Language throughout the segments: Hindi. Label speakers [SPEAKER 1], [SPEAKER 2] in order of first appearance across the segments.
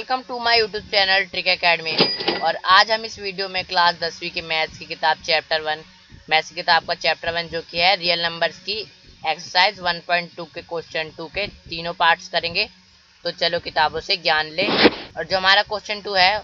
[SPEAKER 1] Welcome to my YouTube channel Trick Academy. और आज हम इस वीडियो में क्लास 10वीं की मैथ्स की किताब चैप्टर 1 मैथ्स की किताब का चैप्टर 1 जो कि है रियल नंबर्स की एक्सरसाइज 1.2 के क्वेश्चन 2 के तीनों पार्ट्स करेंगे। तो चलो किताबों से ज्ञान ले। और जो हमारा क्वेश्चन 2 है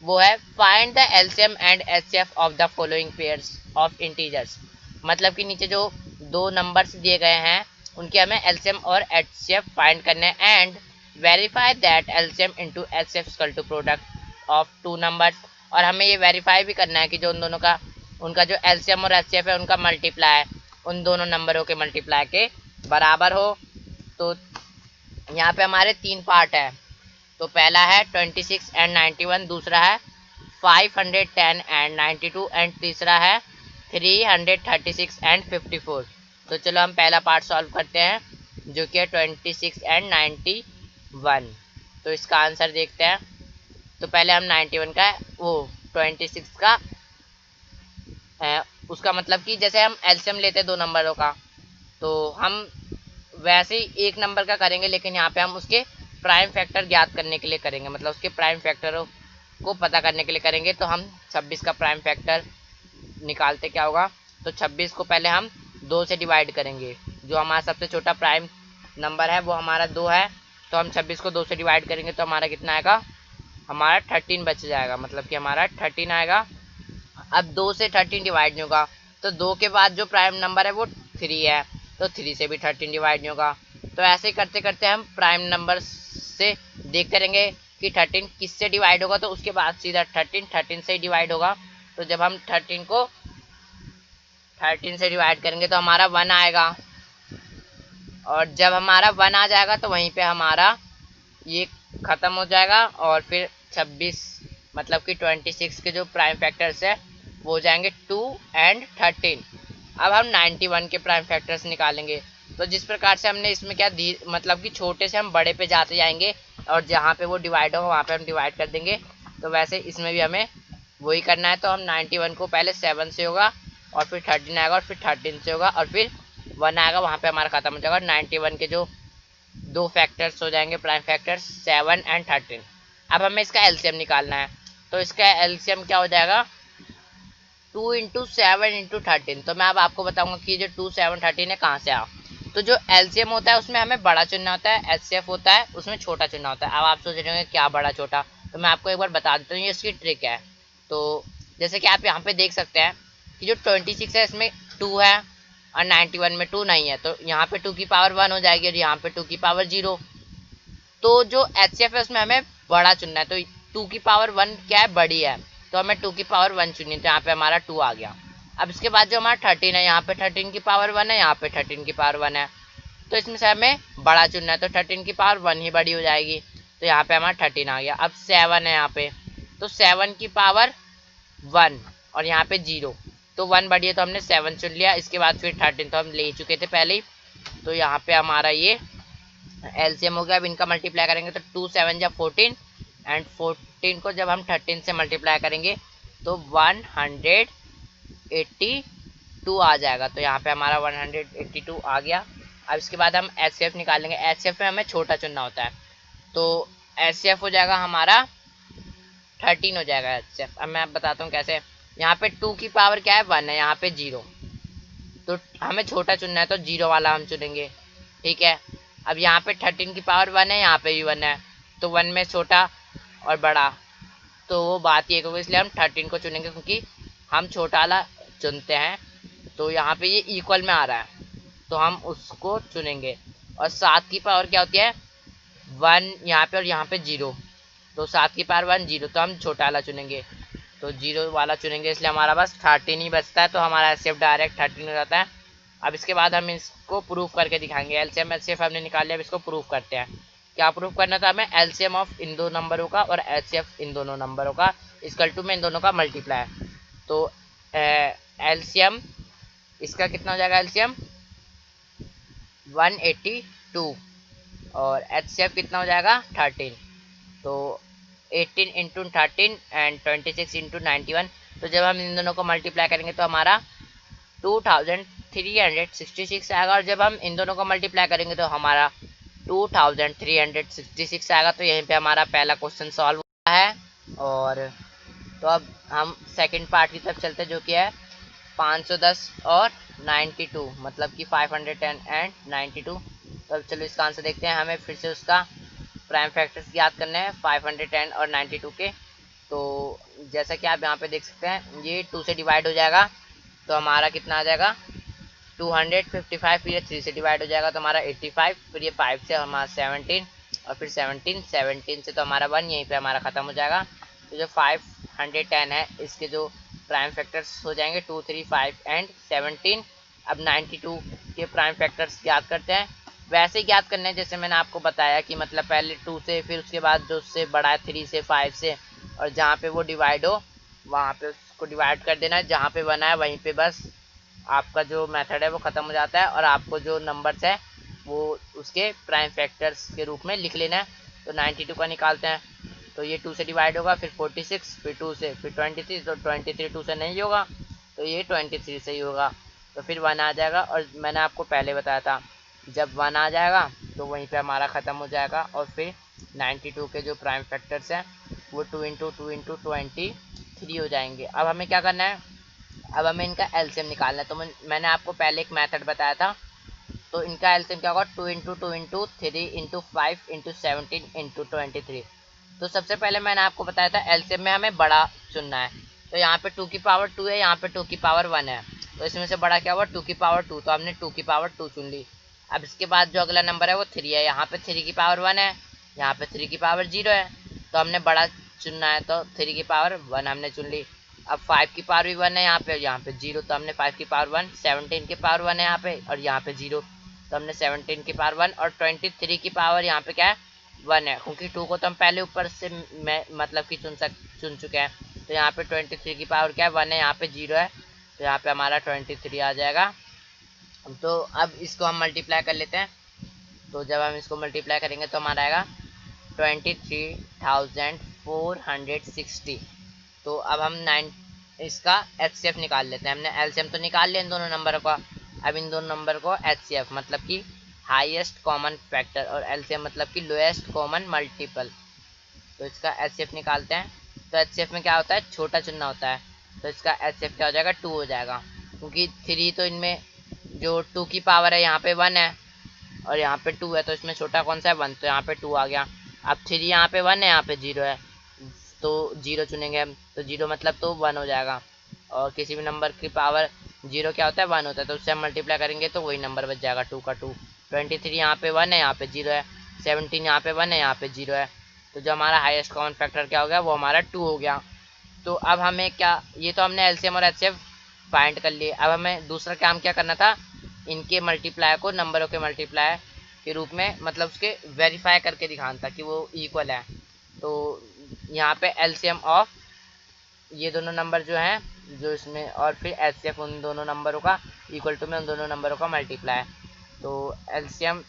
[SPEAKER 1] वो है find the LCM and HCF of the following pairs of integers. मतलब कि नीचे जो दो नंबर्स दिए गए हैं उनके हमें एलसीएम और एचसीएफ फाइंड करने हैं and verify that LCM into HCF equal to product of two numbers. और हमें ये वेरीफाई भी करना है कि जो उन दोनों का उनका जो एलसीएम और एचसीएफ है उनका मल्टीप्लाई उन दोनों नंबरों के मल्टीप्लाई के बराबर हो। तो यहाँ पे हमारे तीन पार्ट है। तो पहला है 26 एंड 91, दूसरा है 510 एंड 92 एंड तीसरा है 336 एंड 54। तो चलो हम पहला पार्ट सॉल्व करते हैं जो कि है 26 एंड 91। तो इसका आंसर देखते हैं। तो पहले हम 91 का वो 26 का है उसका मतलब कि जैसे हम एलसीएम लेते हैं दो नंबरों का तो हम वैसे ही एक नंबर का करेंगे, लेकिन यहाँ पे हम उसके प्राइम फैक्टर ज्ञात करने के लिए करेंगे, मतलब उसके प्राइम फैक्टरों को पता करने के लिए करेंगे। तो हम 26 का प्राइम फैक्टर निकालते क्या होगा। तो 26 को पहले हम 2 से डिवाइड करेंगे। जो हमारा सबसे छोटा प्राइम नंबर है वो हमारा 2 है। तो हम 26 को 2 से डिवाइड करेंगे तो हमारा कितना आएगा, हमारा 13 बच जाएगा, मतलब कि हमारा 13 आएगा। अब 2 से 13 डिवाइड नहीं होगा तो 2 के बाद जो प्राइम नंबर है वो 3 है, तो 3 से भी 13 डिवाइड नहीं होगा। तो ऐसे करते करते हम प्राइम नंबर से देखते रहेंगे कि 13 किससे डिवाइड होगा, तो उसके बाद सीधा 13 से ही डिवाइड होगा। तो जब हम 13 को 13 से डिवाइड करेंगे तो हमारा 1 आएगा, और जब हमारा 1 आ जाएगा तो वहीं पे हमारा ये ख़त्म हो जाएगा। और फिर 26 मतलब कि 26 के जो प्राइम फैक्टर्स है वो हो जाएंगे 2 एंड 13। अब हम 91 के प्राइम फैक्टर्स निकालेंगे। तो जिस प्रकार से हमने इसमें क्या मतलब कि छोटे से हम बड़े पे जाते जाएंगे और जहाँ पे वो डिवाइड होगा वहाँ पे हम डिवाइड कर देंगे। तो वैसे इसमें भी हमें वही करना है। तो हम 91 को पहले 7 से होगा और फिर 13 आएगा और फिर 13 से होगा और फिर 1 आएगा, वहाँ पे हमारा खत्म हो जाएगा। 91 के जो दो फैक्टर्स हो जाएंगे प्राइम फैक्टर्स 7 एंड 13। अब हमें इसका एलसीएम निकालना है। तो इसका एलसीएम क्या हो जाएगा 2 इंटू 7 इंटू 13। तो मैं अब आपको बताऊंगा कि जो 2 7 13 है कहाँ से आ। तो जो एलसीएम होता है उसमें हमें बड़ा चुनना होता है, एचसीएफ होता है उसमें छोटा चुनना होता है। अब आप सोच रहे होंगे क्या बड़ा छोटा, तो मैं आपको एक बार बता देता हूँ, ये इसकी ट्रिक है। तो जैसे कि आप यहाँ पे देख सकते हैं कि जो 26 है इसमें 2 है और 91 में 2 नहीं है, तो यहाँ पे 2 की पावर 1 हो जाएगी और यहाँ पे 2 की पावर 0। तो जो एचसीएफ है उसमें हमें बड़ा चुनना है। तो 2 की पावर 1 क्या है, बड़ी है, तो हमें 2 की पावर 1 चुनी। तो यहाँ पे हमारा 2 आ गया। अब इसके बाद जो हमारा 13 है, यहाँ पे 13 की पावर 1 है, यहाँ पे 13 की पावर 1 है, तो इसमें से हमें बड़ा चुनना है। तो 13 की पावर 1 ही बड़ी हो जाएगी, तो यहाँ पे हमारा 13 आ गया। अब 7 है यहाँ पे, तो 7 की पावर 1 और यहाँ पे 0, तो 1 बढ़ी है तो हमने 7 चुन लिया। इसके बाद फिर 13 तो हम ले चुके थे पहले ही। तो यहाँ पे हमारा ये एलसीएम हो गया। अब इनका मल्टीप्लाई करेंगे तो 2 7 जा 14 एंड 14 को जब हम 13 से मल्टीप्लाई करेंगे तो 182 आ जाएगा। तो यहाँ पे हमारा 182 आ गया। अब इसके बाद हम एचसीएफ निकालेंगे। एचसीएफ में हमें छोटा चुनना होता है, तो एचसीएफ हो जाएगा हमारा 13 हो जाएगा एचसीएफ। अब मैं आप बताता हूँ कैसे। यहाँ पे 2 की पावर क्या है 1 है, यहाँ पे 0, तो हमें छोटा चुनना है तो 0 वाला हम चुनेंगे, ठीक है। अब यहाँ पे 13 की पावर 1 है, यहाँ पे भी 1 है, तो 1 में छोटा और बड़ा, तो वो बात ये होगी, इसलिए हम 13 को चुनेंगे क्योंकि हम छोटा वाला चुनते हैं। तो यहाँ पे ये इक्वल में आ रहा है तो हम उसको चुनेंगे। और 7 की पावर क्या होती है 1 यहाँ पे और यहाँ पे 0, तो 7 की पावर 1 0, तो हम छोटा वाला चुनेंगे, तो 0 वाला चुनेंगे, इसलिए हमारा बस 13 ही बचता है। तो हमारा एचसीएफ डायरेक्ट 13 हो जाता है। अब इसके बाद हम इसको प्रूफ करके दिखाएंगे। एलसीएम एचसीएफ हमने निकाल लिया, अब इसको प्रूफ करते हैं। क्या प्रूफ करना था हमें, एलसीएम ऑफ इन दो नंबरों का और एचसीएफ इन दोनों नंबरों का इक्वल टू में इन दोनों का मल्टीप्लाई। तो एलसीएम इसका कितना हो जाएगा, एलसीएम 182 और एचसीएफ कितना हो जाएगा 13। तो 18 इंटू 13 एंड 26 इंटू 91। तो जब हम इन दोनों को मल्टीप्लाई करेंगे तो हमारा 2366 आएगा, और जब हम इन दोनों को मल्टीप्लाई करेंगे तो हमारा 2366 आएगा। तो यहीं पे हमारा पहला क्वेश्चन सॉल्व हुआ है। और तो अब हम सेकंड पार्ट की तरफ चलते हैं, जो कि है 510 और 92, मतलब कि 510 एंड 92। तो अब चलो इसका आंसर देखते हैं। हमें फिर से उसका प्राइम फैक्टर्स याद करने हैं 510 और 92 के। तो जैसा कि आप यहाँ पे देख सकते हैं, ये 2 से डिवाइड हो जाएगा तो हमारा कितना आ जाएगा 255। फिर ये 3 से डिवाइड हो जाएगा तो हमारा 85। फिर ये 5 से हमारा 17 और फिर 17 से तो हमारा 1, यहीं पे हमारा ख़त्म हो जाएगा। तो जो 510 है इसके जो प्राइम फैक्टर्स हो जाएंगे 2, 3, 5 एंड 17। अब 92 के प्राइम फैक्टर्स याद करते हैं। वैसे ही याद करने हैं जैसे मैंने आपको बताया कि मतलब पहले 2 से, फिर उसके बाद जो उससे बड़ा है 3 से, 5 से, और जहाँ पे वो डिवाइड हो वहाँ पे उसको डिवाइड कर देना है। जहाँ पे बना है वहीं पे बस आपका जो मेथड है वो ख़त्म हो जाता है और आपको जो नंबर्स है वो उसके प्राइम फैक्टर्स के रूप में लिख लेना है। तो 92 का निकालते हैं तो ये 2 से डिवाइड होगा, फिर 46, फिर 2 से, फिर 23। तो 23 2 से नहीं होगा तो ये 23 से ही होगा। तो फिर 1 आ जाएगा। और मैंने आपको पहले बताया था जब 1 आ जाएगा तो वहीं पे हमारा ख़त्म हो जाएगा। और फिर 92 के जो प्राइम फैक्टर्स हैं वो 2 इंटू 2 इंटू 23 हो जाएंगे। अब हमें क्या करना है, अब हमें इनका एलसीएम निकालना है। तो मैंने आपको पहले एक मेथड बताया था। तो इनका एलसीएम क्या होगा 2 into 2 into 3 into 5 into 17 into 23। तो सबसे पहले मैंने आपको बताया था एलसीएम में हमें बड़ा चुनना है। तो यहाँ पे 2 की पावर 2 है, यहाँ पे 2 की पावर 1 है। तो इसमें से बड़ा क्या हुआ 2 की पावर 2, तो हमने 2 की पावर 2 चुन ली। अब इसके बाद जो अगला नंबर है वो 3 है। यहाँ पे 3 की पावर 1 है, यहाँ पे 3 की पावर 0 है। तो हमने बड़ा चुनना है तो 3 की पावर 1 हमने चुन ली। अब 5 की पावर भी 1 है यहाँ पे 0, तो हमने 5 की पावर 1। 17 की पावर 1 है यहाँ पे और यहाँ पे 0, तो हमने 17 की पावर 1। और 23 की पावर यहाँ पे क्या है 1 है, क्योंकि 2 को तो हम पहले ऊपर से मतलब कि चुन चुके हैं। तो यहाँ पे 23 की पावर क्या है 1 है, यहाँ पे 0 है, तो यहाँ पे हमारा 23 आ जाएगा। तो अब इसको हम मल्टीप्लाई कर लेते हैं। तो जब हम इसको मल्टीप्लाई करेंगे तो हमारा आएगा 23,460। तो अब हम इसका एचसीएफ निकाल लेते हैं। हमने एलसीएम तो निकाल लिया इन दोनों नंबरों का। अब इन दोनों नंबर को एचसीएफ मतलब कि हाईएस्ट कॉमन फैक्टर और एलसीएम मतलब कि लोएस्ट कॉमन मल्टीपल, तो इसका एचसीएफ निकालते हैं। तो एचसीएफ में क्या होता है छोटा चुनना होता है। तो इसका एचसीएफ क्या हो जाएगा 2 हो जाएगा, क्योंकि 3 तो इनमें जो 2 की पावर है यहाँ पे 1 है और यहाँ पे 2 है, तो इसमें छोटा कौन सा है 1, तो यहाँ पे 2 आ गया। अब 3 यहाँ पे 1 है, यहाँ पे 0 है, तो 0 चुनेंगे हम, तो 0 मतलब तो 1 हो जाएगा। और किसी भी नंबर की पावर 0 क्या होता है 1 होता है, तो उससे हम मल्टीप्लाई करेंगे तो वही नंबर बच जाएगा 2 का 2। 23 यहाँ पे 1 है, यहाँ पे 0 है, 17 यहाँ पे 1 है, यहाँ पे 0 है, तो जो हमारा हाईएस्ट कॉमन फैक्टर क्या हो गया वो हमारा 2 हो गया। तो अब हमें क्या, ये तो हमने एलसीएम और एचसीएफ फाइंड कर लिए। अब हमें दूसरा काम क्या करना था, इनके मल्टीप्लाई को नंबरों के मल्टीप्लाई के रूप में मतलब उसके वेरीफाई करके दिखाना था कि वो इक्वल है। तो यहाँ पे एलसीएम ऑफ ये दोनों नंबर जो हैं जो इसमें, और फिर एचसीएफ उन दोनों नंबरों का इक्वल टू में उन दोनों नंबरों का मल्टीप्लाई। तो एलसीएम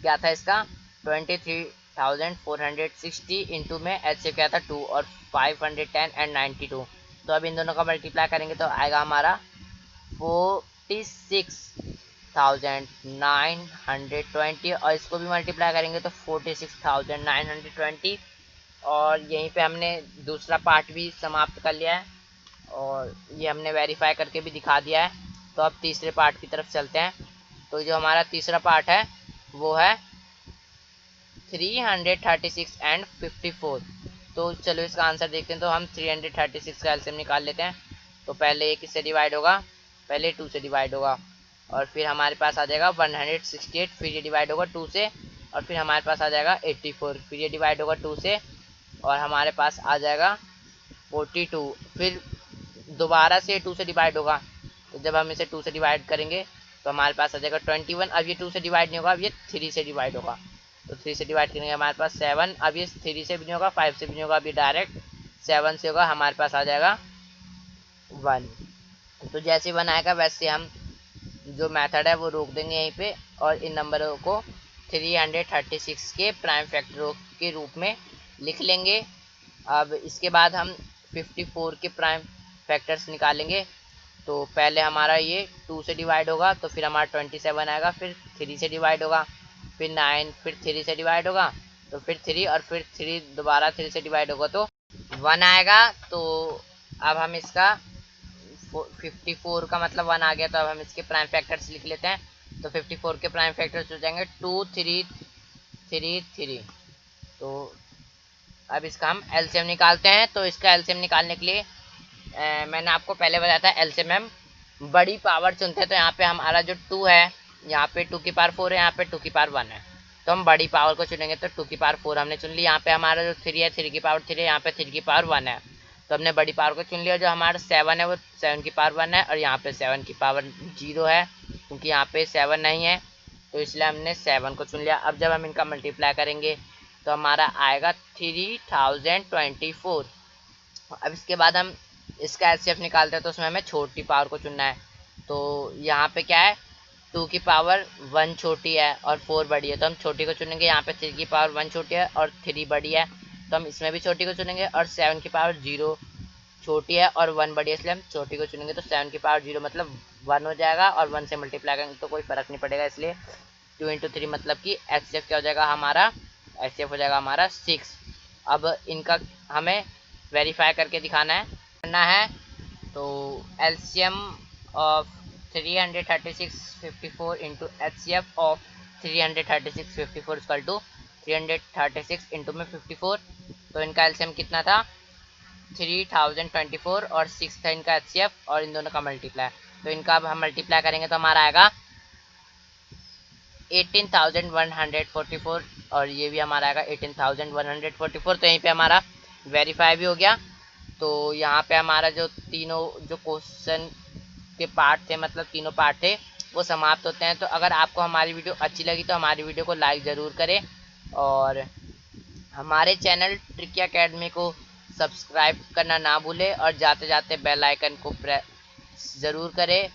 [SPEAKER 1] क्या था इसका 23,460 इंटू में एचसीएफ क्या था 2 और 510 एंड 92। तो अब इन दोनों का मल्टीप्लाई करेंगे तो आएगा हमारा 46,920 और इसको भी मल्टीप्लाई करेंगे तो 46,920। और यहीं पे हमने दूसरा पार्ट भी समाप्त कर लिया है और ये हमने वेरीफाई करके भी दिखा दिया है। तो अब तीसरे पार्ट की तरफ चलते हैं। तो जो हमारा तीसरा पार्ट है वो है 336 एंड 54। तो चलो इसका आंसर देखते हैं। तो हम 336 का एलसीएम निकाल लेते हैं। तो पहले ये किससे डिवाइड होगा, पहले 2 से डिवाइड होगा और फिर हमारे पास आ जाएगा 168, फिर ये डिवाइड होगा 2 से और फिर हमारे पास आ जाएगा 84, फिर ये डिवाइड होगा 2 से और हमारे पास आ जाएगा 42, फिर दोबारा से 2 से डिवाइड होगा। तो जब हम इसे 2 से डिवाइड करेंगे तो हमारे पास आ जाएगा 21। अब ये 2 से डिवाइड नहीं होगा, अब ये 3 से डिवाइड होगा। तो 3 से डिवाइड करेंगे हमारे पास 7, अब ये 3 से भी नहीं होगा, 5 से भी नहीं होगा, अब ये डायरेक्ट 7 से होगा, हमारे पास आ जाएगा 1। तो जैसे 1 आएगा वैसे हम जो मेथड है वो रोक देंगे यहीं पे और इन नंबरों को 336 के प्राइम फैक्टरों के रूप में लिख लेंगे। अब इसके बाद हम 54 के प्राइम फैक्टर्स निकालेंगे। तो पहले हमारा ये 2 से डिवाइड होगा तो फिर हमारा 27 आएगा, फिर 3 से डिवाइड होगा फिर 9, फिर 3 से डिवाइड होगा तो फिर 3, और फिर 3 दोबारा 3 से डिवाइड होगा तो 1 आएगा। तो अब हम इसका 54 का मतलब 1 आ गया, तो अब हम इसके प्राइम फैक्टर्स लिख लेते हैं। तो 54 के प्राइम फैक्टर्स हो जाएंगे 2, 3, 3, 3। तो अब इसका हम एलसीएम निकालते हैं। तो इसका एलसीएम निकालने के लिए मैंने आपको पहले बताया था एलसीएम हम बड़ी पावर चुनते हैं। तो यहाँ पे हमारा जो 2 है, यहाँ पे 2 की पावर 4 है, यहाँ पे 2 की पावर 1 है, तो हम बड़ी पावर को चुनेंगे। तो 2 की पावर 4 हमने चुन ली। यहाँ पे हमारा जो 3 है, 3 की पावर 3 है, यहाँ पे 3 की पावर 1 है, तो हमने बड़ी पावर को चुन लिया। जो हमारा 7 है वो 7 की पावर 1 है, और यहाँ पे 7 की पावर 0 है, क्योंकि यहाँ पे 7 नहीं है, तो इसलिए हमने 7 को चुन लिया। अब जब हम इनका मल्टीप्लाई करेंगे तो हमारा आएगा 3024। अब इसके बाद हम इसका एचसीएफ निकालते हैं, तो उसमें हमें छोटी पावर को चुनना है। तो यहाँ पे क्या है, 2 की पावर 1 छोटी है और 4 बड़ी है, तो हम छोटी को चुनेंगे। यहाँ पे 3 की पावर 1 छोटी है और 3 बड़ी है, तो हम इसमें भी छोटी को चुनेंगे। और 7 की पावर 0 छोटी है और 1 बड़ी है, इसलिए हम छोटी को चुनेंगे। तो 7 की पावर 0 मतलब 1 हो जाएगा, और 1 से मल्टीप्लाई करेंगे तो कोई फर्क नहीं पड़ेगा, इसलिए 2 इंटू 3 मतलब कि एचसीएफ क्या हो जाएगा हमारा, एचसीएफ हो जाएगा हमारा 6। अब इनका हमें वेरीफाई करके दिखाना है, करना है। तो LCM of 336 54 into HCF of 336 54 equal to 336 into में 54। तो इनका एलसीएम कितना था, 3024, और 6 था इनका एचसीएफ, और इन दोनों का मल्टीप्लाई। तो इनका अब हम मल्टीप्लाई करेंगे तो हमारा आएगा 18,144, और ये भी हमारा आएगा 18,144। तो यहीं पे हमारा वेरीफाई भी हो गया। तो यहाँ पे हमारा जो तीनों जो क्वेश्चन के पार्ट थे, मतलब तीनों पार्ट थे, वो समाप्त होते हैं। तो अगर आपको हमारी वीडियो अच्छी लगी तो हमारी वीडियो को लाइक ज़रूर करें, और हमारे चैनल ट्रिकी एकेडमी को सब्सक्राइब करना ना भूलें, और जाते जाते बेल आइकन को प्रेस ज़रूर करें,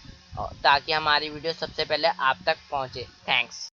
[SPEAKER 1] ताकि हमारी वीडियो सबसे पहले आप तक पहुँचे। थैंक्स।